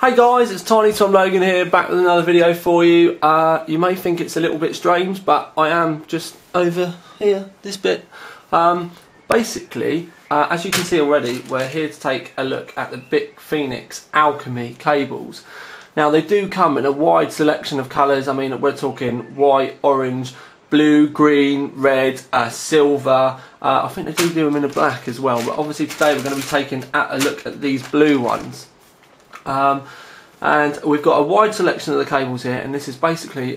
Hey guys, it's Tiny Tom Logan here, back with another video for you. You may think it's a little bit strange, but I am just over here, this bit. Basically, as you can see already, we're here to take a look at the Bic Phoenix Alchemy cables. Now they do come in a wide selection of colours. I mean, we're talking white, orange, blue, green, red, silver. I think they do them in a black as well, but obviously today we're going to be taking a look at these blue ones. And we've got a wide selection of the cables here, and this is basically,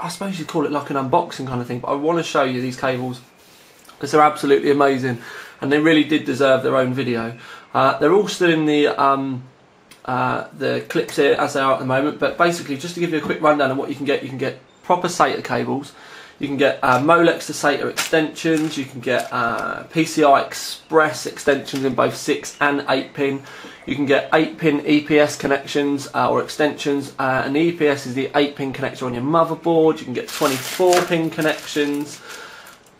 I suppose you'd call it like an unboxing kind of thing, but I want to show you these cables because they're absolutely amazing and they really did deserve their own video. They're all still in the clips here as they are at the moment, but basically just to give you a quick rundown of what you can get proper SATA cables. You can get Molex to SATA extensions, you can get PCI Express extensions in both 6 and 8 pin. You can get 8-pin EPS connections or extensions, and the EPS is the 8-pin connector on your motherboard. You can get 24-pin connections.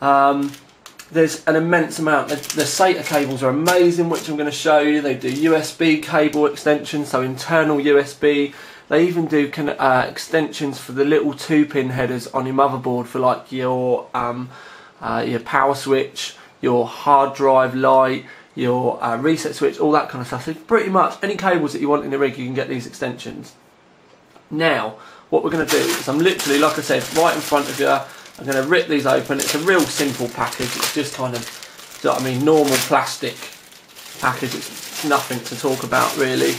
There's an immense amount. The SATA cables are amazing, which I'm going to show you. They do USB cable extensions, so internal USB. They even do extensions for the little 2-pin headers on your motherboard for like your power switch, your hard drive light, your reset switch, all that kind of stuff. So pretty much any cables that you want in the rig, you can get these extensions. Now, what we're going to do is I'm literally, like I said, right in front of you. I'm going to rip these open. It's a real simple package. It's just kind of, you know what I mean, normal plastic package. It's nothing to talk about really.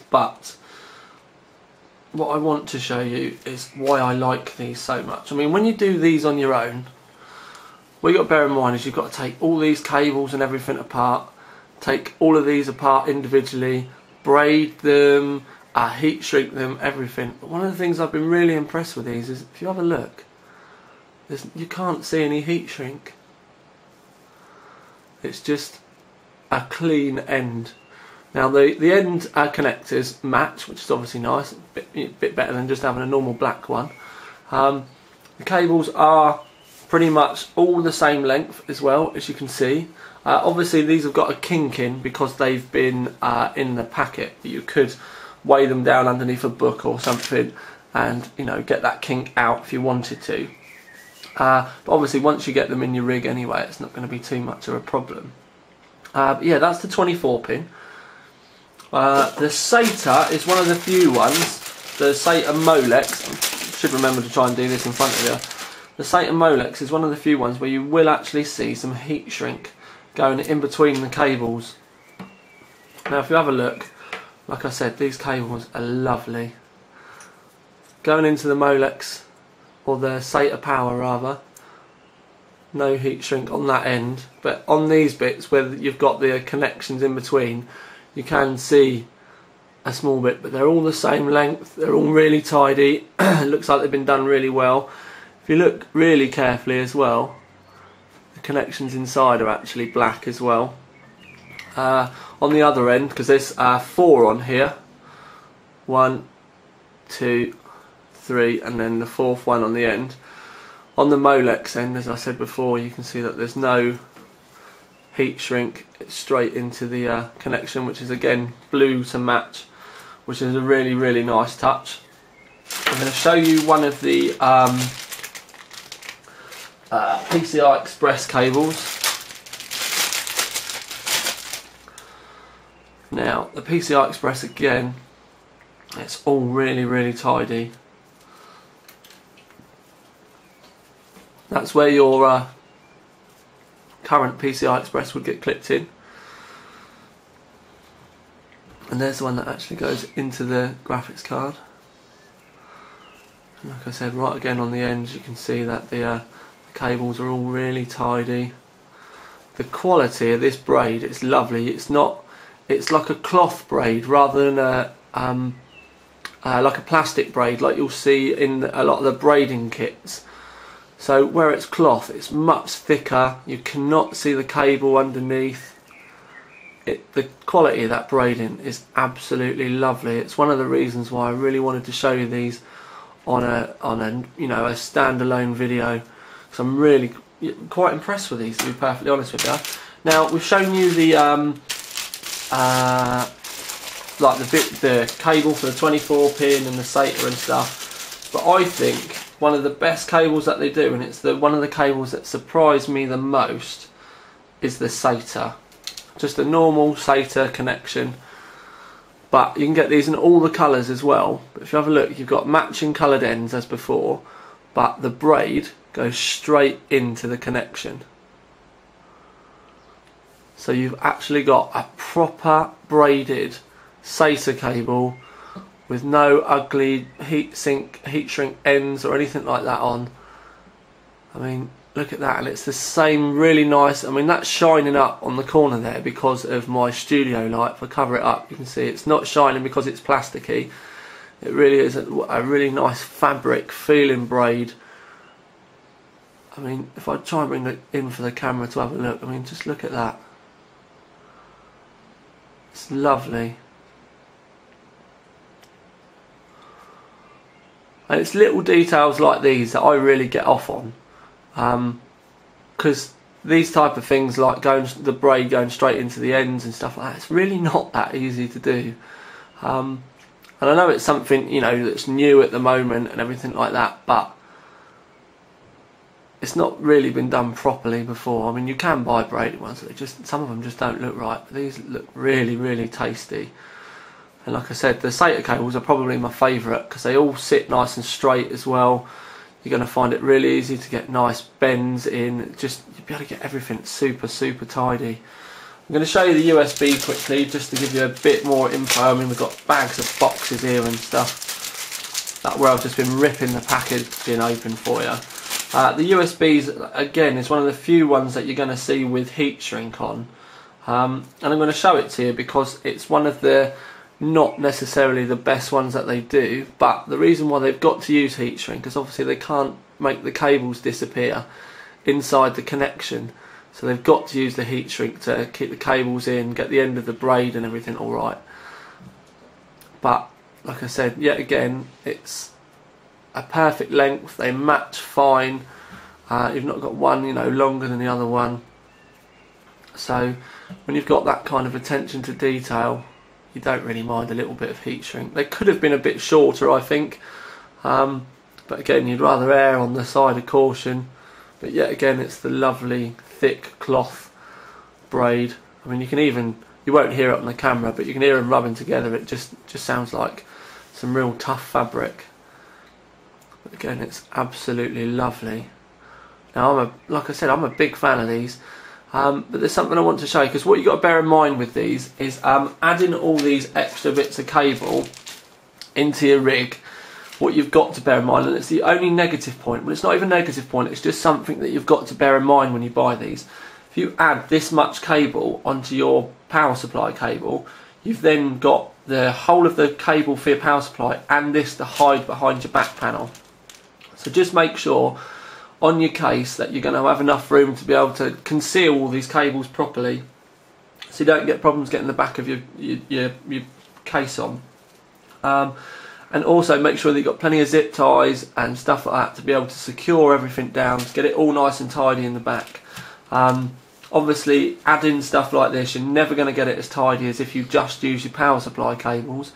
But what I want to show you is why I like these so much. I mean, when you do these on your own, what you've got to bear in mind is you've got to take all these cables and everything apart, take all of these apart individually, braid them, heat shrink them, everything. But one of the things I've been really impressed with these is, if you have a look, you can't see any heat shrink. It's just a clean end. Now the end connectors match, which is obviously nice, a bit better than just having a normal black one. The cables are pretty much all the same length as well, as you can see. Obviously these have got a kink in because they've been in the packet. You could weigh them down underneath a book or something and, you know, get that kink out if you wanted to. But obviously once you get them in your rig anyway, it's not going to be too much of a problem. But yeah, that's the 24-pin. The SATA is one of the few ones, the SATA Molex. I should remember to try and do this in front of you. The SATA Molex is one of the few ones where you will actually see some heat shrink going in between the cables. Now if you have a look, like I said, these cables are lovely. Going into the Molex, or the SATA Power rather, no heat shrink on that end, but on these bits where you've got the connections in between, you can see a small bit, but they're all the same length, they're all really tidy. It looks like they've been done really well. If you look really carefully as well, the connections inside are actually black as well. On the other end, because there's 4 on here, 1, 2, 3, and then the 4th one on the end. On the Molex end, as I said before, you can see that there's no heat shrink. It's straight into the connection, which is again blue to match, which is a really, really nice touch. I'm going to show you one of the PCI Express cables. Now the PCI Express, again, it's all really, really tidy. That's where your current PCI Express would get clipped in, and there's the one that actually goes into the graphics card. And like I said, right again on the ends, you can see that the cables are all really tidy. The quality of this braid is lovely. It's like a cloth braid rather than like a plastic braid like you'll see in a lot of the braiding kits. So where it's cloth, it's much thicker. You cannot see the cable underneath. The quality of that braiding is absolutely lovely. It's one of the reasons why I really wanted to show you these on a you know, a standalone video. So I'm really quite impressed with these, to be perfectly honest with you. Now we've shown you the like the cable for the 24 pin and the SATA and stuff. But I think one of the best cables that they do, and it's one of the cables that surprised me the most, is the SATA. Just a normal SATA connection. But you can get these in all the colours as well. But if you have a look, you've got matching coloured ends as before, but the braid goes straight into the connection. So you've actually got a proper braided SATA cable with no ugly heat shrink ends or anything like that on. I mean, look at that, and it's the same really nice. I mean, that's shining up on the corner there because of my studio light. If I cover it up, you can see it's not shining because it's plasticky. It really is a really nice fabric feeling braid. I mean, if I try and bring it in for the camera to have a look, I mean, just look at that. It's lovely. And it's little details like these that I really get off on. Because these type of things, like the braid going straight into the ends and stuff like that, it's really not that easy to do. And I know it's something, you know, that's new at the moment and everything like that, but it's not really been done properly before. I mean, you can buy braided ones, but some of them just don't look right. But these look really, really tasty. And like I said, the SATA cables are probably my favourite because they all sit nice and straight as well. You're going to find it really easy to get nice bends in. You'll be able to get everything super, super tidy. I'm going to show you the USB quickly just to give you a bit more info. I mean, we've got bags of boxes here and stuff. That where I've just been ripping the packaging open for you. The USBs, again, is one of the few ones that you're going to see with heat shrink on. And I'm going to show it to you because it's one of the not necessarily the best ones that they do, but the reason why they've got to use heat shrink is obviously they can't make the cables disappear inside the connection, so they've got to use the heat shrink to keep the cables in, get the end of the braid and everything alright. But like I said, yet again, it's a perfect length, they match fine. You've not got one, you know, longer than the other one, so when you've got that kind of attention to detail, you don't really mind a little bit of heat shrink. They could have been a bit shorter, I think, but again, you'd rather err on the side of caution. But yet again, it's the lovely thick cloth braid. I mean, you won't hear it on the camera, but you can hear them rubbing together. It just sounds like some real tough fabric. But again, it's absolutely lovely. Now, like I said, I'm a big fan of these. But there's something I want to show you, because what you've got to bear in mind with these is adding all these extra bits of cable into your rig. What you've got to bear in mind, and it's the only negative point, well, it's not even a negative point, it's just something that you've got to bear in mind when you buy these. If you add this much cable onto your power supply cable, you've then got the whole of the cable for your power supply and this to hide behind your back panel. So just make sure on your case that you're going to have enough room to be able to conceal all these cables properly, so you don't get problems getting the back of your case on. And also make sure that you've got plenty of zip ties and stuff like that to be able to secure everything down, to get it all nice and tidy in the back. Obviously, adding stuff like this, you're never going to get it as tidy as if you just use your power supply cables.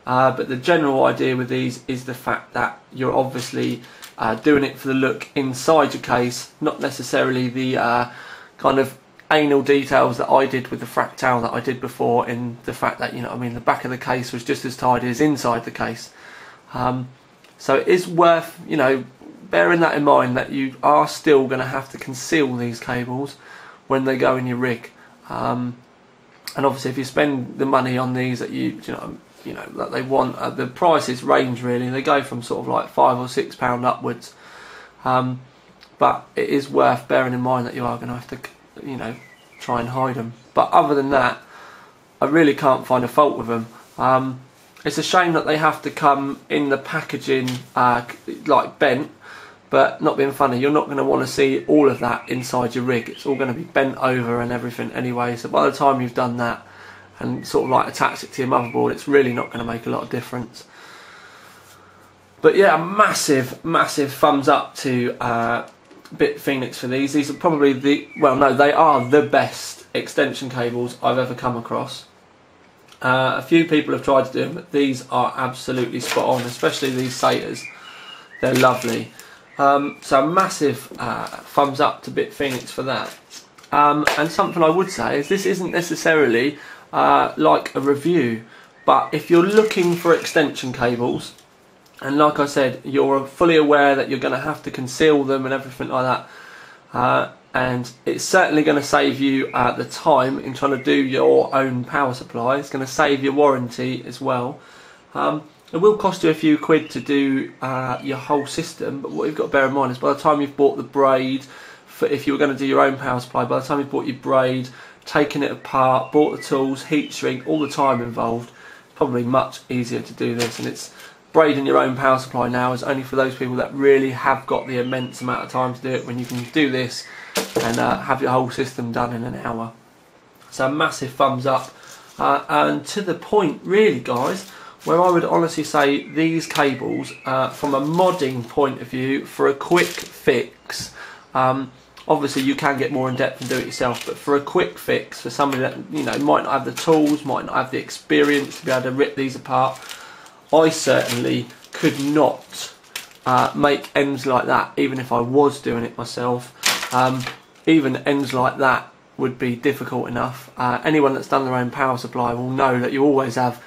But the general idea with these is the fact that you're obviously doing it for the look inside your case, not necessarily the kind of anal details that I did with the Fractal that I did before, in the fact that, you know, I mean, the back of the case was just as tidy as inside the case. So it is worth, you know, bearing that in mind, that you are still going to have to conceal these cables when they go in your rig. And obviously, if you spend the money on these that you know that they want, the prices range really. They go from sort of like £5 or £6 upwards. But it is worth bearing in mind that you are going to have to, you know, try and hide them. But other than that, I really can't find a fault with them. It's a shame that they have to come in the packaging like bent, but not being funny, you're not going to want to see all of that inside your rig. It's all going to be bent over and everything anyway, so by the time you've done that and sort of like attach it to your motherboard, it's really not going to make a lot of difference. But yeah, a massive thumbs up to Bitfenix for these. These are probably they are the best extension cables I've ever come across. A few people have tried to do them, but these are absolutely spot on, especially these Satyrs. They're lovely. So massive thumbs up to BitPhoenix for that. And something I would say is this isn't necessarily like a review, but if you're looking for extension cables, and like I said, you're fully aware that you're going to have to conceal them and everything like that, and it's certainly going to save you the time in trying to do your own power supply. It's going to save your warranty as well. It will cost you a few quid to do your whole system, but what you've got to bear in mind is by the time you've bought the braid, if you were going to do your own power supply, by the time you've bought your braid, taken it apart, bought the tools, heat shrink, all the time involved, probably much easier to do this. And it's braiding your own power supply now is only for those people that really have got the immense amount of time to do it, when you can do this and have your whole system done in an hour. So massive thumbs up, and to the point really, guys, where I would honestly say these cables from a modding point of view, for a quick fix, obviously you can get more in depth and do it yourself, but for a quick fix, for somebody that, you know, might not have the tools, might not have the experience to be able to rip these apart, I certainly could not make ends like that, even if I was doing it myself. Even ends like that would be difficult enough. Anyone that's done their own power supply will know that you always have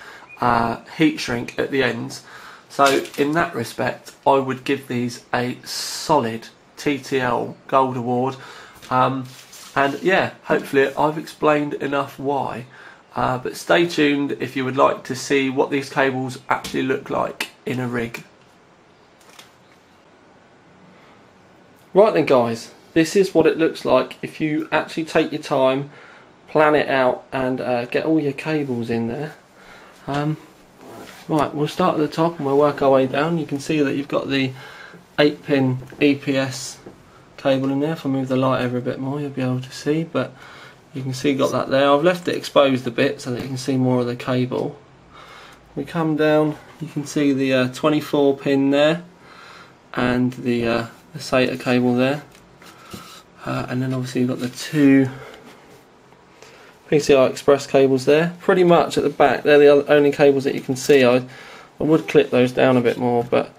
heat shrink at the ends. So in that respect, I would give these a solid TTL Gold Award. And yeah, hopefully I've explained enough why. But stay tuned if you would like to see what these cables actually look like in a rig. Right then guys, this is what it looks like if you actually take your time, plan it out, and get all your cables in there. Right, we'll start at the top and we'll work our way down. You can see that you've got the 8-pin EPS cable in there. If I move the light over a bit more, you'll be able to see, but you can see you've got that there. I've left it exposed a bit so that you can see more of the cable. We come down, you can see the 24 pin there, and the SATA cable there, and then obviously you've got the two PCI Express cables there. Pretty much at the back, they're the only cables that you can see. I would clip those down a bit more, but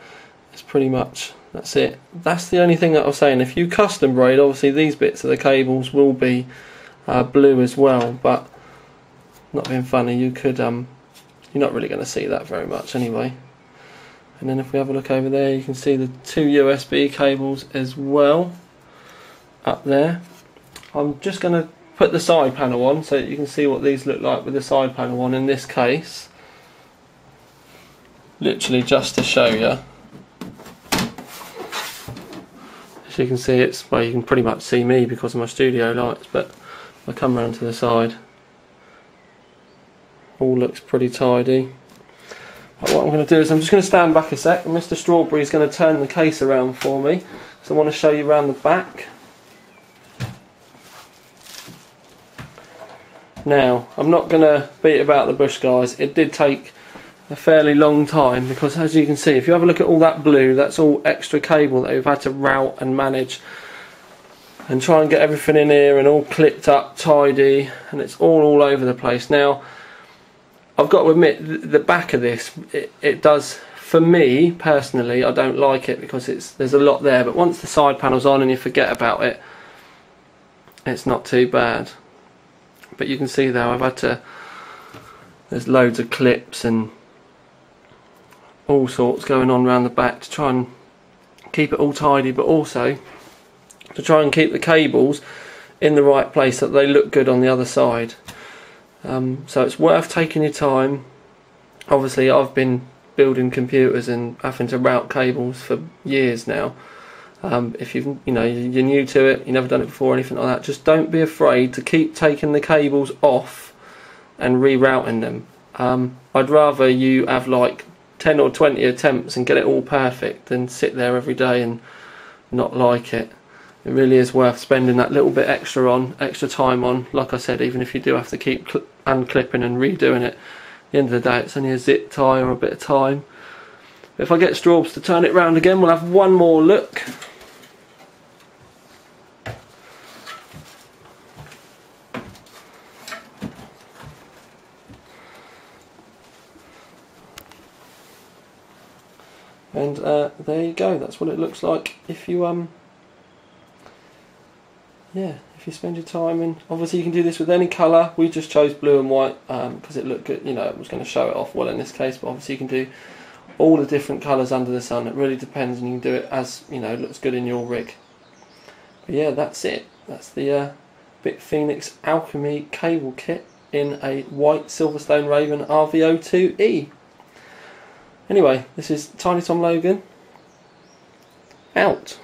it's pretty much, that's it. That's the only thing that I was saying. If you custom braid, obviously these bits of the cables will be blue as well, but not being funny, you could you're not really going to see that very much anyway. And then if we have a look over there, you can see the two USB cables as well up there. I'm just going to put the side panel on so that you can see what these look like with the side panel on in this case, literally just to show you. As you can see, it's, well, you can pretty much see me because of my studio lights, but if I come round to the side, all looks pretty tidy. But what I'm going to do is I'm just going to stand back a sec, and Mr. Strawberry is going to turn the case around for me, so I want to show you around the back. Now, I'm not going to beat about the bush, guys. It did take a fairly long time, because as you can see, if you have a look at all that blue, that's all extra cable that we've had to route and manage and try and get everything in here and all clipped up tidy, and it's all over the place. Now, I've got to admit, the back of this, it does, for me personally, I don't like it because there's a lot there, but once the side panel's on and you forget about it, it's not too bad. But you can see there, I've had to, there's loads of clips and all sorts going on around the back to try and keep it all tidy, but also to try and keep the cables in the right place so that they look good on the other side. So it's worth taking your time. Obviously I've been building computers and having to route cables for years now. If you're new to it, you've never done it before or anything like that, just don't be afraid to keep taking the cables off and rerouting them. I'd rather you have like 10 or 20 attempts and get it all perfect than sit there every day and not like it. It really is worth spending that little bit extra time on. Like I said, even if you do have to keep unclipping and redoing it, at the end of the day it's only a zip tie or a bit of time. If I get Straubs to turn it round again, we'll have one more look. And there you go. That's what it looks like if you if you spend your time in. Obviously you can do this with any colour. We just chose blue and white because it looked good, you know, it was going to show it off well in this case, but obviously you can do all the different colours under the sun. It really depends, and you can do it as, you know, looks good in your rig. But yeah, that's it. That's the Bitfenix Alchemy cable kit in a white Silverstone Raven RV02E. Anyway, this is Tiny Tom Logan, out.